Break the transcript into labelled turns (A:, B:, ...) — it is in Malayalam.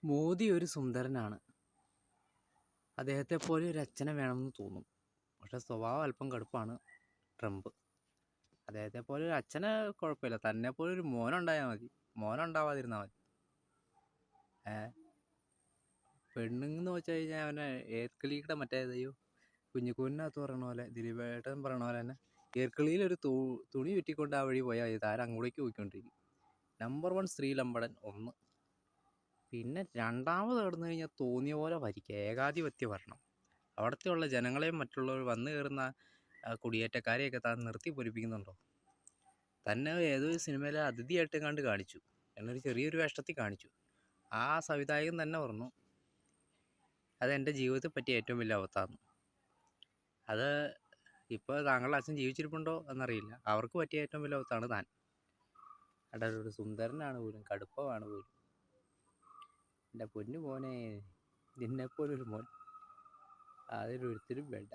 A: മോദി ഒരു സുന്ദരനാണ്. അദ്ദേഹത്തെപ്പോലെ ഒരു അച്ഛനെ വേണമെന്ന് തോന്നും. പക്ഷേ സ്വഭാവം അല്പം കടുപ്പാണ് ട്രംപ്. അദ്ദേഹത്തെപ്പോലെ ഒരു അച്ഛനെ കുഴപ്പമില്ല, തന്നെപ്പോലെ ഒരു മോനുണ്ടായാൽ മതി. മോനുണ്ടാവാതിരുന്നാൽ മതി. പെണ്ണുങ്ങെന്ന് വെച്ച് കഴിഞ്ഞാൽ അവനെ ഏർക്കിളിയുടെ മറ്റേതയ്യോ കുഞ്ഞിക്കൂനകത്ത് പറയണ പോലെ, ദിലീപേട്ടൻ പറയണ പോലെ തന്നെ ഏർക്കിളിയിലൊരു തുണി ചുറ്റിക്കൊണ്ട് ആ വഴി പോയാൽ മതി, താരം അങ്ങോട്ടേക്ക് പോയിക്കൊണ്ടിരിക്കും. നമ്പർ 1 സ്ത്രീലമ്പടൻ 1. പിന്നെ രണ്ടാമത് കിടന്നു കഴിഞ്ഞാൽ തോന്നിയ പോലെ ഭരിക്കുക, ഏകാധിപത്യ ഭരണം. അവിടുത്തെ ഉള്ള ജനങ്ങളെയും മറ്റുള്ളവർ വന്നു കയറുന്ന കുടിയേറ്റക്കാരെയൊക്കെ താൻ നിർത്തി പൊരിപ്പിക്കുന്നുണ്ടോ? തന്നെ ഏതൊരു സിനിമയിലെ അതിഥിയായിട്ട് കണ്ട് കാണിച്ചു, എന്നൊരു ചെറിയൊരു വേഷത്തിൽ കാണിച്ചു. ആ സംവിധായകൻ തന്നെ പറഞ്ഞു അതെൻ്റെ ജീവിതത്തെ പറ്റിയ ഏറ്റവും വലിയ അവസ്ഥയാണ്. അത് ഇപ്പോൾ താങ്കളുടെ അച്ഛൻ ജീവിച്ചിരിപ്പുണ്ടോ എന്നറിയില്ല, അവർക്ക് പറ്റിയ ഏറ്റവും വലിയ അവസ്ഥയാണ് താൻ. അവിടെ ഒരു സുന്ദരനാണ് പോലും, കടുപ്പമാണ് പോലും. എൻ്റെ പൊന്നു മോനെ, നിന്നെപ്പോലൊരു മോൻ അതിലൊരുത്തരും വേണ്ട.